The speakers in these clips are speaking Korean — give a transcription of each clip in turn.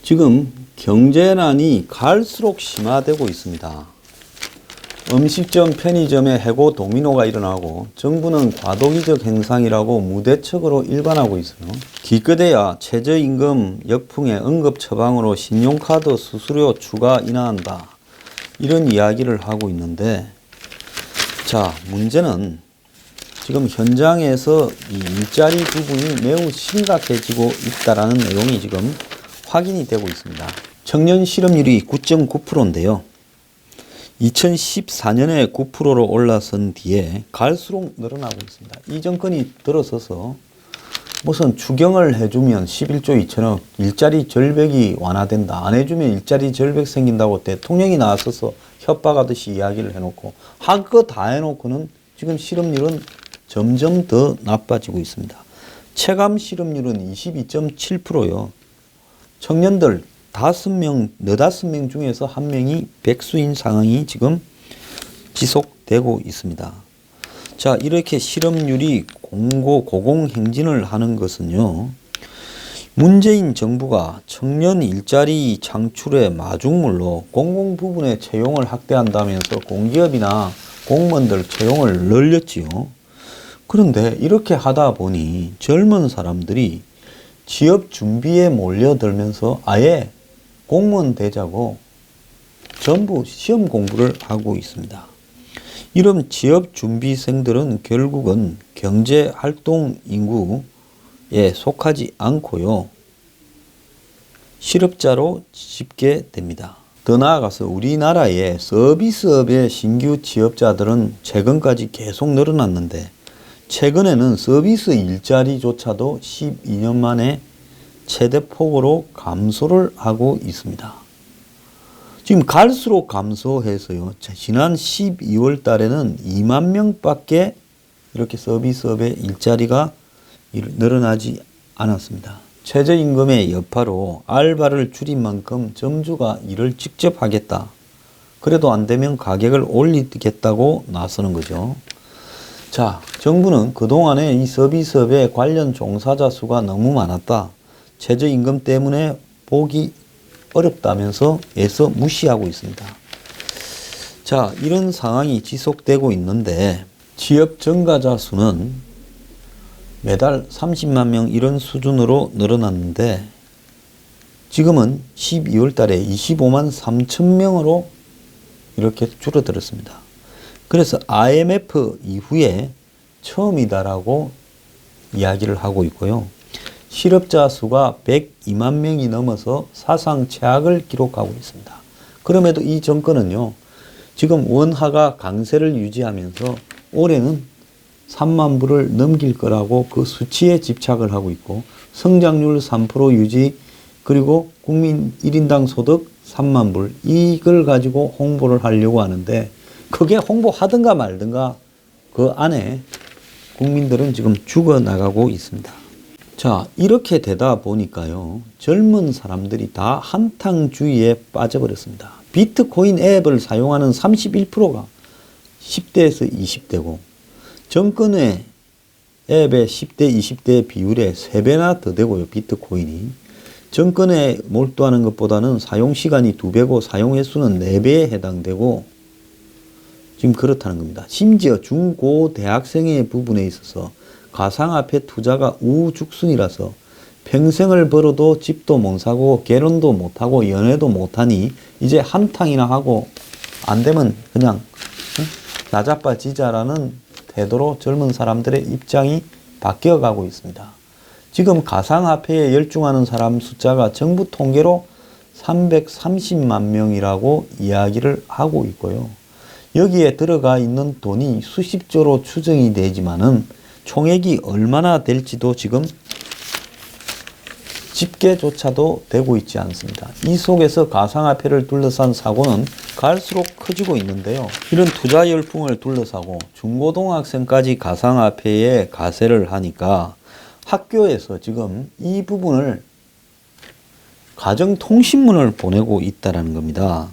지금 경제난이 갈수록 심화되고 있습니다. 음식점, 편의점에 해고 도미노가 일어나고 정부는 과도기적 행상이라고 무대책으로 일관하고 있어요. 기껏해야 최저임금 역풍의 응급 처방으로 신용카드 수수료 추가 인하한다. 이런 이야기를 하고 있는데, 자, 문제는 지금 현장에서 이 일자리 부분이 매우 심각해지고 있다는 내용이 지금 확인이 되고 있습니다. 청년 실업률이 9.9%인데요. 2014년에 9%로 올라선 뒤에 갈수록 늘어나고 있습니다. 이 정권이 들어서서 무슨 추경을 해주면 11조 2천억 일자리 절벽이 완화된다. 안 해주면 일자리 절벽 생긴다고 대통령이 나서서 협박하듯이 이야기를 해놓고 한 거 다 해놓고는 지금 실업률은 점점 더 나빠지고 있습니다. 체감 실업률은 22.7%요. 청년들 5명 중에서 1명이 백수인 상황이 지금 지속되고 있습니다. 자, 이렇게 실업률이 고공행진을 하는 것은요, 문재인 정부가 청년 일자리 창출의 마중물로 공공 부분의 채용을 확대한다면서 공기업이나 공무원들 채용을 늘렸지요. 그런데 이렇게 하다 보니 젊은 사람들이 취업 준비에 몰려들면서 아예 공무원 되자고 전부 시험 공부를 하고 있습니다. 이런 취업 준비생들은 결국은 경제활동 인구에 속하지 않고요, 실업자로 집게 됩니다. 더 나아가서 우리나라의 서비스업의 신규 취업자들은 최근까지 계속 늘어났는데 최근에는 서비스 일자리조차도 12년 만에 최대폭으로 감소를 하고 있습니다. 지금 갈수록 감소해서요, 지난 12월 달에는 2만 명밖에 이렇게 서비스업의 일자리가 늘어나지 않았습니다. 최저임금의 여파로 알바를 줄인 만큼 점주가 일을 직접 하겠다. 그래도 안 되면 가격을 올리겠다고 나서는 거죠. 자, 정부는 그동안에 이 서비스업에 관련 종사자 수가 너무 많았다. 최저임금 때문에 보기 어렵다면서 애써 무시하고 있습니다. 자, 이런 상황이 지속되고 있는데 취업 전가자 수는 매달 30만 명 이런 수준으로 늘어났는데 지금은 12월 달에 25만 3천 명으로 이렇게 줄어들었습니다. 그래서 IMF 이후에 처음이다라고 이야기를 하고 있고요. 실업자 수가 102만 명이 넘어서 사상 최악을 기록하고 있습니다. 그럼에도 이 정권은요, 지금 원화가 강세를 유지하면서 올해는 3만 불을 넘길 거라고 그 수치에 집착을 하고 있고, 성장률 3% 유지, 그리고 국민 1인당 소득 3만 불, 이걸 가지고 홍보를 하려고 하는데 그게 홍보하든가 말든가 그 안에 국민들은 지금 죽어나가고 있습니다. 자, 이렇게 되다 보니까요, 젊은 사람들이 다 한탕주의에 빠져버렸습니다. 비트코인 앱을 사용하는 31%가 10대에서 20대고 정권의 앱의 10대, 20대 비율의 3배나 더 되고요, 비트코인이. 정권에 몰두하는 것보다는 사용시간이 2배고 사용 횟수는 4배에 해당되고 지금 그렇다는 겁니다. 심지어 중고 대학생의 부분에 있어서 가상화폐 투자가 우후죽순이라서 평생을 벌어도 집도 못 사고 결혼도 못하고 연애도 못하니 이제 한탕이나 하고 안 되면 그냥 나자빠지자라는 태도로 젊은 사람들의 입장이 바뀌어가고 있습니다. 지금 가상화폐에 열중하는 사람 숫자가 정부 통계로 330만 명이라고 이야기를 하고 있고요. 여기에 들어가 있는 돈이 수십조로 추정이 되지만은 총액이 얼마나 될지도 지금 집계조차도 되고 있지 않습니다. 이 속에서 가상화폐를 둘러싼 사고는 갈수록 커지고 있는데요. 이런 투자 열풍을 둘러싸고 중고등학생까지 가상화폐에 가세를 하니까 학교에서 지금 이 부분을 가정통신문을 보내고 있다는 겁니다.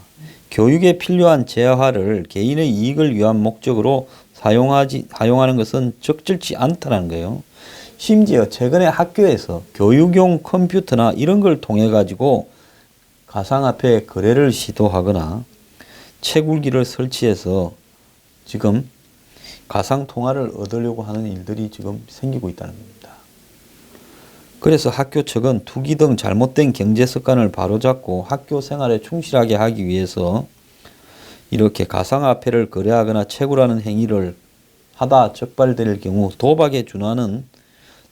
교육에 필요한 재화를 개인의 이익을 위한 목적으로 사용하는 것은 적절치 않다는 거예요. 심지어 최근에 학교에서 교육용 컴퓨터나 이런 걸 통해 가지고 가상화폐 거래를 시도하거나 채굴기를 설치해서 지금 가상통화를 얻으려고 하는 일들이 지금 생기고 있다는 겁니다. 그래서 학교 측은 투기 등 잘못된 경제 습관을 바로잡고 학교 생활에 충실하게 하기 위해서 이렇게 가상화폐를 거래하거나 채굴하는 행위를 하다 적발될 경우 도박에 준하는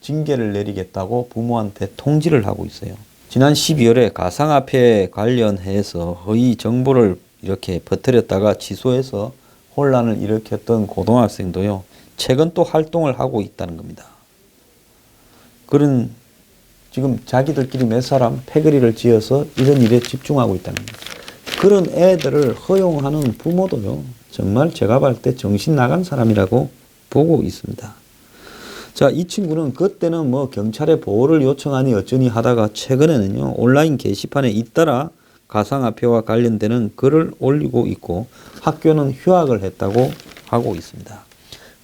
징계를 내리겠다고 부모한테 통지를 하고 있어요. 지난 12월에 가상화폐 관련해서 허위 정보를 이렇게 퍼뜨렸다가 취소해서 혼란을 일으켰던 고등학생도요, 최근 또 활동을 하고 있다는 겁니다. 그런 지금 자기들끼리 몇 사람 패거리를 지어서 이런 일에 집중하고 있다는 겁니다. 그런 애들을 허용하는 부모도요, 정말 제가 볼 때 정신 나간 사람이라고 보고 있습니다. 자, 이 친구는 그때는 뭐 경찰에 보호를 요청하니 어쩌니 하다가 최근에는요, 온라인 게시판에 잇따라 가상화폐와 관련되는 글을 올리고 있고 학교는 휴학을 했다고 하고 있습니다.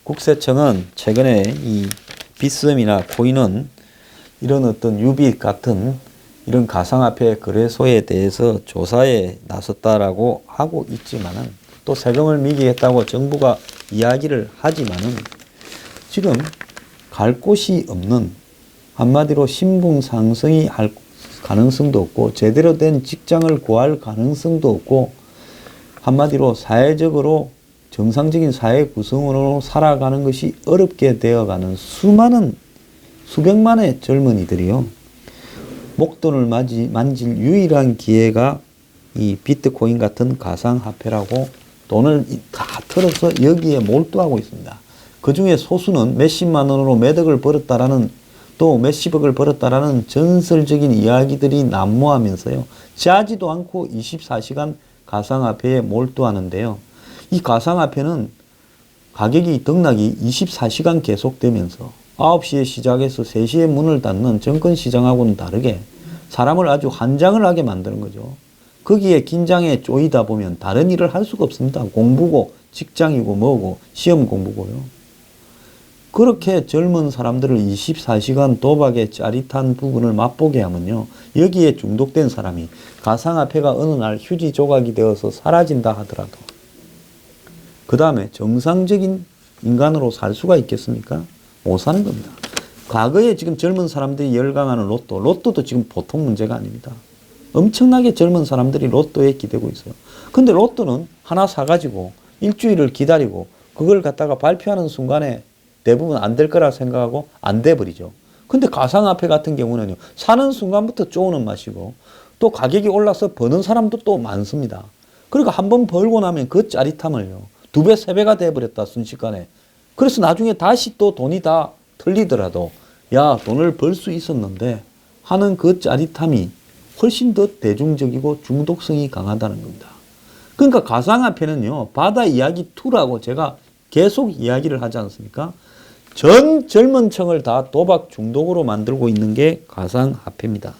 국세청은 최근에 이 비썸이나 코인은 이런 어떤 유비 같은 이런 가상화폐 거래소에 대해서 조사에 나섰다라고 하고 있지만은 또 세금을 미기했다고 정부가 이야기를 하지만은 지금 갈 곳이 없는, 한마디로 신분 상승이 할 가능성도 없고 제대로 된 직장을 구할 가능성도 없고 한마디로 사회적으로 정상적인 사회 구성원으로 살아가는 것이 어렵게 되어가는 수백만의 젊은이들이요, 목돈을 만질 유일한 기회가 이 비트코인 같은 가상화폐라고 돈을 다 털어서 여기에 몰두하고 있습니다. 그 중에 소수는 몇십만 원으로 매덕을 벌었다라는, 또 몇십억을 벌었다라는 전설적인 이야기들이 난무하면서요, 자지도 않고 24시간 가상화폐에 몰두하는데요. 이 가상화폐는 가격이 등락이 24시간 계속되면서 9시에 시작해서 3시에 문을 닫는 정권시장하고는 다르게 사람을 아주 환장을 하게 만드는 거죠. 거기에 긴장에 쪼이다 보면 다른 일을 할 수가 없습니다. 공부고 직장이고 뭐고 시험 공부고요. 그렇게 젊은 사람들을 24시간 도박의 짜릿한 부분을 맛보게 하면요, 여기에 중독된 사람이 가상화폐가 어느 날 휴지 조각이 되어서 사라진다 하더라도 그 다음에 정상적인 인간으로 살 수가 있겠습니까? 못 사는 겁니다. 과거에 지금 젊은 사람들이 열광하는 로또도 지금 보통 문제가 아닙니다. 엄청나게 젊은 사람들이 로또에 기대고 있어요. 근데 로또는 하나 사가지고 일주일을 기다리고 그걸 갖다가 발표하는 순간에 대부분 안 될 거라 생각하고 안 돼버리죠. 근데 가상화폐 같은 경우는요, 사는 순간부터 쪼는 맛이고 또 가격이 올라서 버는 사람도 또 많습니다. 그러니까 한번 벌고 나면 그 짜릿함을요, 2배, 3배가 돼버렸다, 순식간에. 그래서 나중에 다시 또 돈이 다 틀리더라도 야, 돈을 벌 수 있었는데 하는 그 짜릿함이 훨씬 더 대중적이고 중독성이 강하다는 겁니다. 그러니까 가상화폐는요, 바다 이야기 2라고 제가 계속 이야기를 하지 않습니까? 전 젊은 층을 다 도박 중독으로 만들고 있는 게 가상화폐입니다.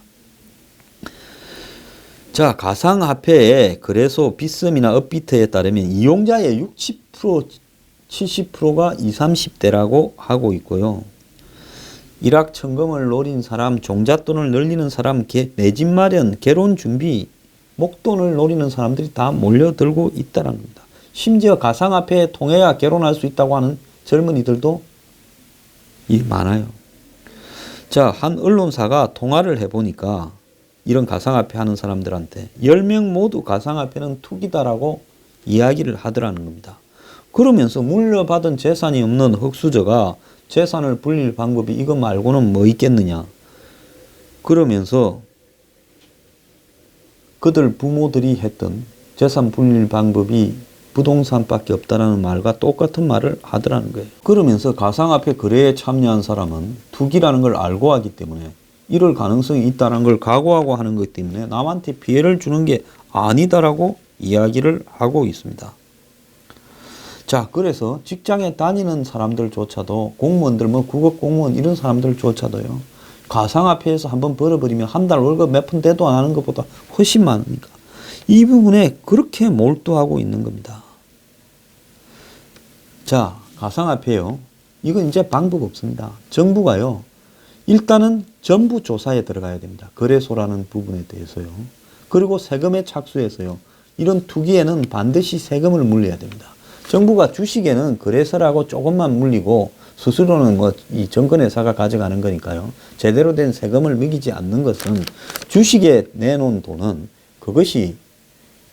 자, 가상화폐의 거래소 비썸이나 업비트에 따르면 이용자의 60%, 70%가 20, 30대라고 하고 있고요. 일확천금을 노린 사람, 종잣돈을 늘리는 사람, 내 집 마련, 결혼 준비, 목돈을 노리는 사람들이 다 몰려들고 있다는 겁니다. 심지어 가상화폐에 통해야 결혼할 수 있다고 하는 젊은이들도 많아요. 자, 한 언론사가 통화를 해보니까 이런 가상화폐 하는 사람들한테 10명 모두 가상화폐는 투기다라고 이야기를 하더라는 겁니다. 그러면서 물려받은 재산이 없는 흙수저가 재산을 불릴 방법이 이거 말고는 뭐 있겠느냐. 그러면서 그들 부모들이 했던 재산 불릴 방법이 부동산밖에 없다라는 말과 똑같은 말을 하더라는 거예요. 그러면서 가상화폐 거래에 참여한 사람은 투기라는 걸 알고 하기 때문에 이럴 가능성이 있다는 걸 각오하고 하는 것 때문에 남한테 피해를 주는 게 아니다라고 이야기를 하고 있습니다. 자, 그래서 직장에 다니는 사람들조차도, 공무원들, 뭐 국어공무원 이런 사람들조차도요, 가상화폐에서 한번 벌어버리면 한 달 월급 몇 푼 대도 안 하는 것보다 훨씬 많으니까 이 부분에 그렇게 몰두하고 있는 겁니다. 자, 가상화폐요, 이건 이제 방법 없습니다. 정부가요, 일단은 전부 조사에 들어가야 됩니다. 거래소라는 부분에 대해서요. 그리고 세금에 착수해서요. 이런 투기에는 반드시 세금을 물려야 됩니다. 정부가 주식에는 거래세라고 조금만 물리고 스스로는 뭐 이 정권회사가 가져가는 거니까요. 제대로 된 세금을 매기지 않는 것은 주식에 내놓은 돈은 그것이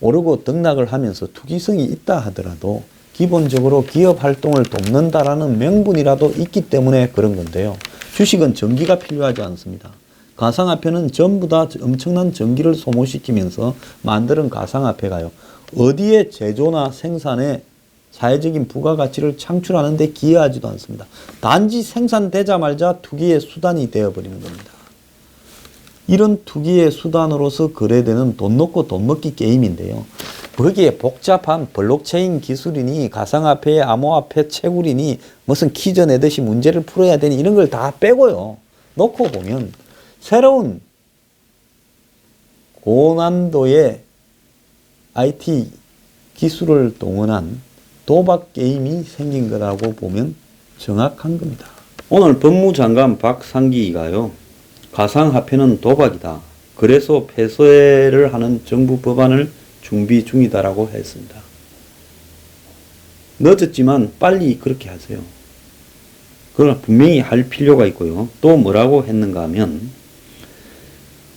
오르고 등락을 하면서 투기성이 있다 하더라도 기본적으로 기업 활동을 돕는다라는 명분이라도 있기 때문에 그런 건데요. 주식은 전기가 필요하지 않습니다. 가상화폐는 전부 다 엄청난 전기를 소모시키면서 만드는 가상화폐가요. 어디에 제조나 생산에 사회적인 부가가치를 창출하는 데 기여하지도 않습니다. 단지 생산되자마자 투기의 수단이 되어버리는 겁니다. 이런 투기의 수단으로서 거래되는 돈 놓고 돈 먹기 게임인데요. 거기에 복잡한 블록체인 기술이니 가상화폐, 암호화폐, 채굴이니 무슨 퀴즈 내듯이 문제를 풀어야 되니 이런 걸 다 빼고요. 놓고 보면 새로운 고난도의 IT 기술을 동원한 도박 게임이 생긴 거라고 보면 정확한 겁니다. 오늘 법무장관 박상기가요. 가상화폐는 도박이다. 그래서 폐쇄를 하는 정부 법안을 준비 중이다라고 했습니다. 늦었지만 빨리 그렇게 하세요. 그러나 분명히 할 필요가 있고요. 또 뭐라고 했는가 하면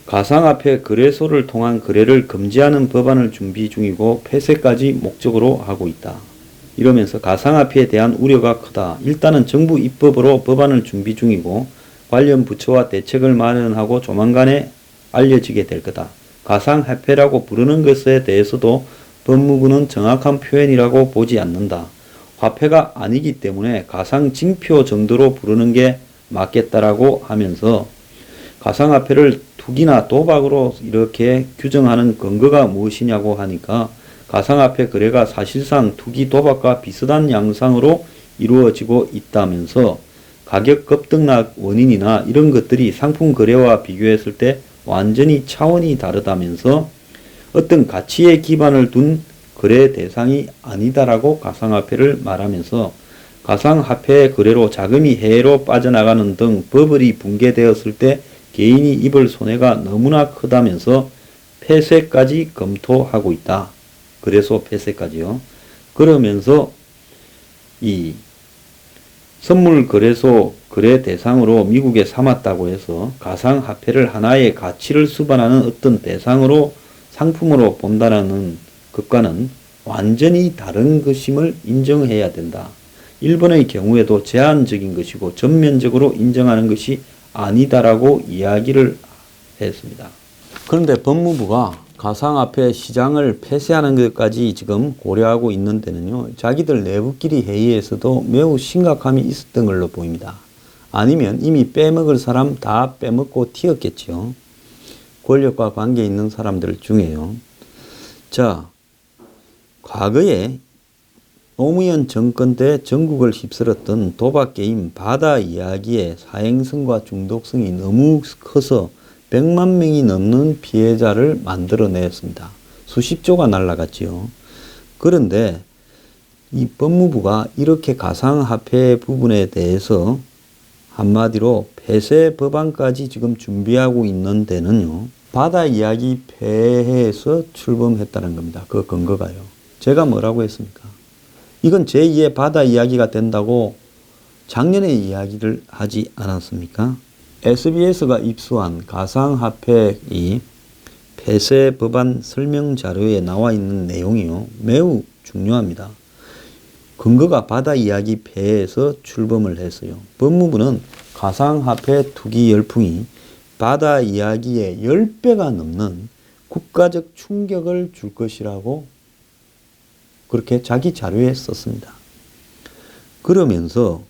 가상화폐 거래소를 통한 거래를 금지하는 법안을 준비 중이고 폐쇄까지 목적으로 하고 있다. 이러면서 가상화폐에 대한 우려가 크다. 일단은 정부 입법으로 법안을 준비 중이고 관련 부처와 대책을 마련하고 조만간에 알려지게 될 거다. 가상화폐라고 부르는 것에 대해서도 법무부는 정확한 표현이라고 보지 않는다. 화폐가 아니기 때문에 가상징표 정도로 부르는 게 맞겠다라고 하면서 가상화폐를 투기나 도박으로 이렇게 규정하는 근거가 무엇이냐고 하니까 가상화폐 거래가 사실상 투기 도박과 비슷한 양상으로 이루어지고 있다면서 가격 급등락 원인이나 이런 것들이 상품 거래와 비교했을 때 완전히 차원이 다르다면서 어떤 가치에 기반을 둔 거래 대상이 아니다라고 가상화폐를 말하면서 가상화폐 거래로 자금이 해외로 빠져나가는 등 버블이 붕괴되었을 때 개인이 입을 손해가 너무나 크다면서 폐쇄까지 검토하고 있다. 그래서 폐쇄까지요. 그러면서 이 선물 거래소 거래 대상으로 미국에 삼았다고 해서 가상화폐를 하나의 가치를 수반하는 어떤 대상으로 상품으로 본다는 것과는 완전히 다른 것임을 인정해야 된다. 일본의 경우에도 제한적인 것이고 전면적으로 인정하는 것이 아니다라고 이야기를 했습니다. 그런데 법무부가 가상화폐 시장을 폐쇄하는 것까지 지금 고려하고 있는 데는요. 자기들 내부끼리 회의에서도 매우 심각함이 있었던 걸로 보입니다. 아니면 이미 빼먹을 사람 다 빼먹고 튀었겠죠. 권력과 관계 있는 사람들 중에요. 자, 과거에 노무현 정권 때 전국을 휩쓸었던 도박게임 바다 이야기의 사행성과 중독성이 너무 커서 100만 명이 넘는 피해자를 만들어냈습니다. 수십조가 날라갔지요. 그런데 이 법무부가 이렇게 가상화폐 부분에 대해서 한마디로 폐쇄 법안까지 지금 준비하고 있는 데는요. 바다 이야기 폐해에서 출범했다는 겁니다. 그 근거가요. 제가 뭐라고 했습니까? 이건 제2의 바다 이야기가 된다고 작년에 이야기를 하지 않았습니까? SBS가 입수한 가상화폐 폐쇄 법안 설명 자료에 나와 있는 내용이요. 매우 중요합니다. 근거가 바다 이야기 폐해에서 출범을 했어요. 법무부는 가상화폐 투기 열풍이 바다 이야기의 10배가 넘는 국가적 충격을 줄 것이라고 그렇게 자기 자료에 썼습니다. 그러면서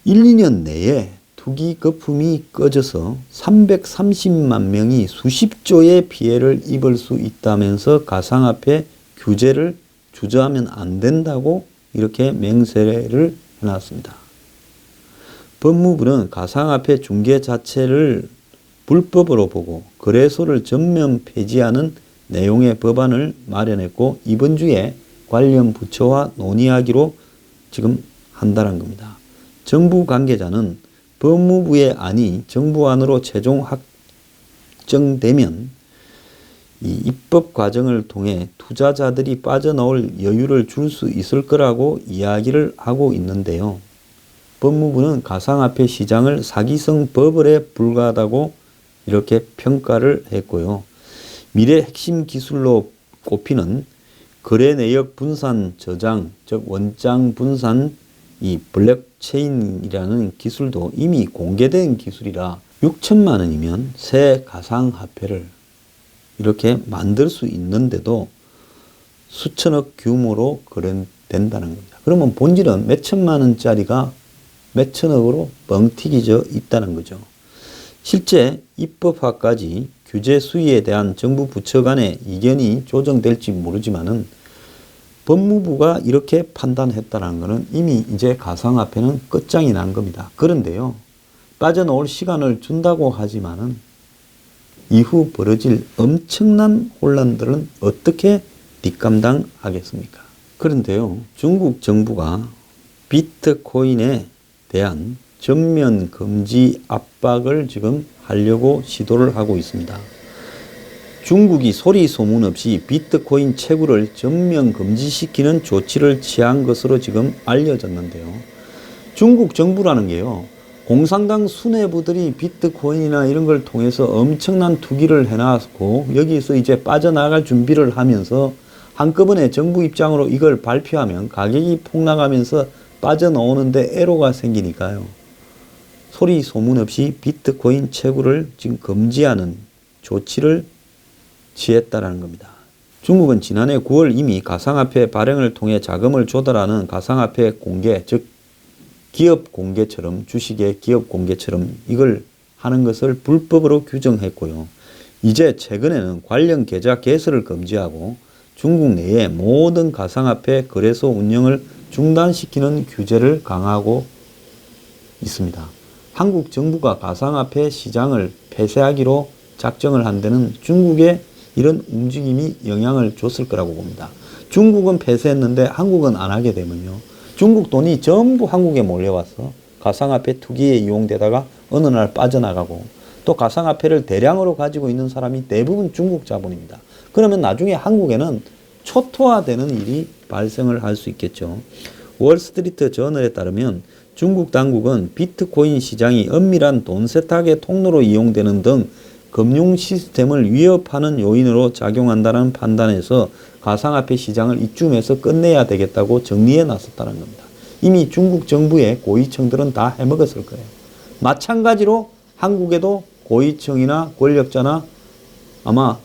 1, 2년 내에 투기 거품이 꺼져서 330만 명이 수십조의 피해를 입을 수 있다면서 가상화폐 규제를 주저하면 안 된다고 이렇게 맹세를 해놨습니다. 법무부는 가상화폐 중개 자체를 불법으로 보고 거래소를 전면 폐지하는 내용의 법안을 마련했고 이번 주에 관련 부처와 논의하기로 지금 한다는 겁니다. 정부 관계자는 법무부의 안이 정부안으로 최종 확정되면 이 입법 과정을 통해 투자자들이 빠져나올 여유를 줄 수 있을 거라고 이야기를 하고 있는데요. 법무부는 가상화폐 시장을 사기성 버블에 불과하다고 이렇게 평가를 했고요. 미래 핵심 기술로 꼽히는 거래 내역 분산 저장, 즉 원장 분산 이 블록체인이라는 기술도 이미 공개된 기술이라 6천만 원이면 새 가상화폐를 이렇게 만들 수 있는데도 수천억 규모로 거래된다는 겁니다. 그러면 본질은 몇 천만 원짜리가 몇 천억으로 뻥튀기져 있다는 거죠. 실제 입법화까지 규제 수위에 대한 정부 부처 간의 이견이 조정될지 모르지만은 법무부가 이렇게 판단했다는 것은 이미 이제 가상화폐는 끝장이 난 겁니다. 그런데요, 빠져나올 시간을 준다고 하지만은 이후 벌어질 엄청난 혼란들은 어떻게 뒷감당하겠습니까? 그런데요, 중국 정부가 비트코인에 대한 전면 금지 압박을 지금 하려고 시도를 하고 있습니다. 중국이 소리 소문 없이 비트코인 채굴을 전면 금지시키는 조치를 취한 것으로 지금 알려졌는데요. 중국 정부라는 게요, 공산당 수뇌부들이 비트코인이나 이런 걸 통해서 엄청난 투기를 해놨고 여기서 이제 빠져나갈 준비를 하면서 한꺼번에 정부 입장으로 이걸 발표하면 가격이 폭락하면서 빠져나오는데 애로가 생기니까요. 소리 소문 없이 비트코인 채굴을 지금 금지하는 조치를 취했다라는 겁니다. 중국은 지난해 9월 이미 가상화폐 발행을 통해 자금을 조달하는 가상화폐 공개, 즉 기업 공개처럼, 주식의 기업 공개처럼 이걸 하는 것을 불법으로 규정했고요. 이제 최근에는 관련 계좌 개설을 금지하고 중국 내의 모든 가상화폐 거래소 운영을 중단시키는 규제를 강화하고 있습니다. 한국 정부가 가상화폐 시장을 폐쇄하기로 작정을 한 데는 중국의 이런 움직임이 영향을 줬을 거라고 봅니다. 중국은 폐쇄했는데 한국은 안 하게 되면요, 중국 돈이 전부 한국에 몰려와서 가상화폐 투기에 이용되다가 어느 날 빠져나가고 또 가상화폐를 대량으로 가지고 있는 사람이 대부분 중국 자본입니다. 그러면 나중에 한국에는 초토화되는 일이 발생을 할 수 있겠죠. 월스트리트 저널에 따르면 중국 당국은 비트코인 시장이 엄밀한 돈 세탁의 통로로 이용되는 등 금융 시스템을 위협하는 요인으로 작용한다는 판단에서 가상화폐 시장을 이쯤에서 끝내야 되겠다고 정리해 놨었다는 겁니다. 이미 중국 정부의 고위층들은 다 해먹었을 거예요. 마찬가지로 한국에도 고위층이나 권력자나 아마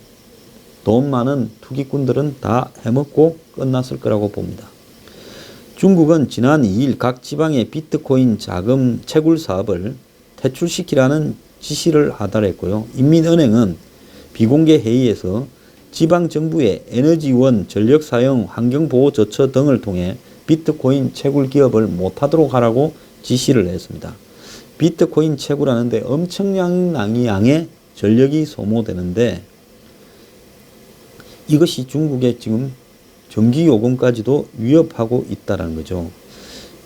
돈 많은 투기꾼들은 다 해먹고 끝났을 거라고 봅니다. 중국은 지난 2일 각 지방의 비트코인 자금 채굴 사업을 퇴출시키라는 지시를 하달했고요. 인민은행은 비공개 회의에서 지방정부의 에너지원, 전력사용, 환경보호조처 등을 통해 비트코인 채굴 기업을 못하도록 하라고 지시를 했습니다. 비트코인 채굴하는데 엄청난 양의 전력이 소모되는데 이것이 중국의 지금 전기요금까지도 위협하고 있다는 거죠.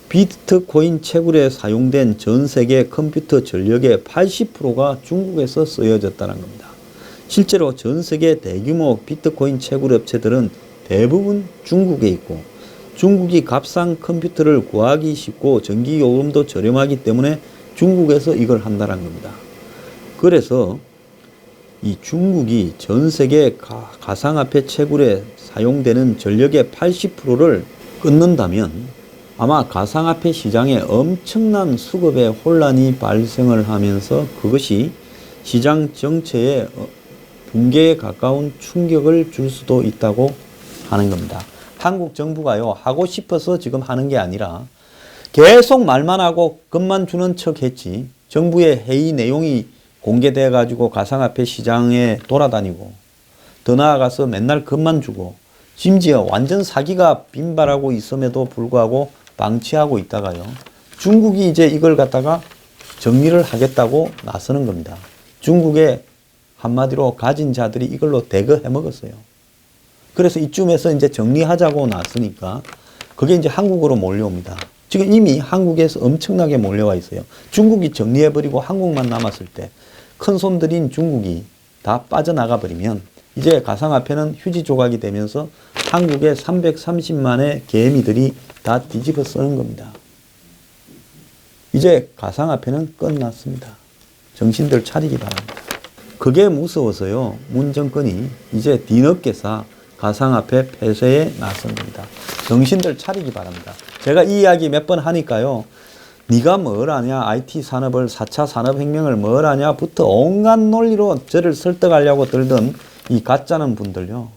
비트코인 채굴에 사용된 전 세계 컴퓨터 전력의 80%가 중국에서 쓰여졌다는 겁니다. 실제로 전 세계 대규모 비트코인 채굴 업체들은 대부분 중국에 있고 중국이 값싼 컴퓨터를 구하기 쉽고 전기요금도 저렴하기 때문에 중국에서 이걸 한다는 겁니다. 그래서 이 중국이 전 세계 가상화폐 채굴에 사용되는 전력의 80%를 끊는다면 아마 가상화폐 시장에 엄청난 수급의 혼란이 발생을 하면서 그것이 시장 정체에 붕괴에 가까운 충격을 줄 수도 있다고 하는 겁니다. 한국 정부가요, 하고 싶어서 지금 하는 게 아니라 계속 말만 하고 겁만 주는 척 했지, 정부의 회의 내용이 공개돼 가지고 가상화폐 시장에 돌아다니고 더 나아가서 맨날 겁만 주고 심지어 완전 사기가 빈발하고 있음에도 불구하고 방치하고 있다가요, 중국이 이제 이걸 갖다가 정리를 하겠다고 나서는 겁니다. 중국의 한마디로 가진 자들이 이걸로 대거 해먹었어요. 그래서 이쯤에서 이제 정리하자고 나서니까 그게 이제 한국으로 몰려옵니다. 지금 이미 한국에서 엄청나게 몰려와 있어요. 중국이 정리해버리고 한국만 남았을 때 큰 손들인 중국이 다 빠져나가 버리면 이제 가상화폐는 휴지 조각이 되면서 한국의 330만의 개미들이 다 뒤집어 쓰는 겁니다. 이제 가상화폐는 끝났습니다. 정신들 차리기 바랍니다. 그게 무서워서요. 문 정권이 이제 뒤늦게서 가상화폐 폐쇄에 나선 겁니다. 정신들 차리기 바랍니다. 제가 이 이야기 몇 번 하니까요. 네가 뭘 아냐, IT 산업을 4차 산업혁명을 뭘 아냐부터 온갖 논리로 저를 설득하려고 들던 이 가짜는 분들요.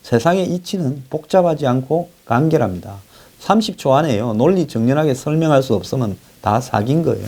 세상의 이치는 복잡하지 않고 간결합니다. 30초 안에요. 논리 정연하게 설명할 수 없으면 다 사긴 거예요.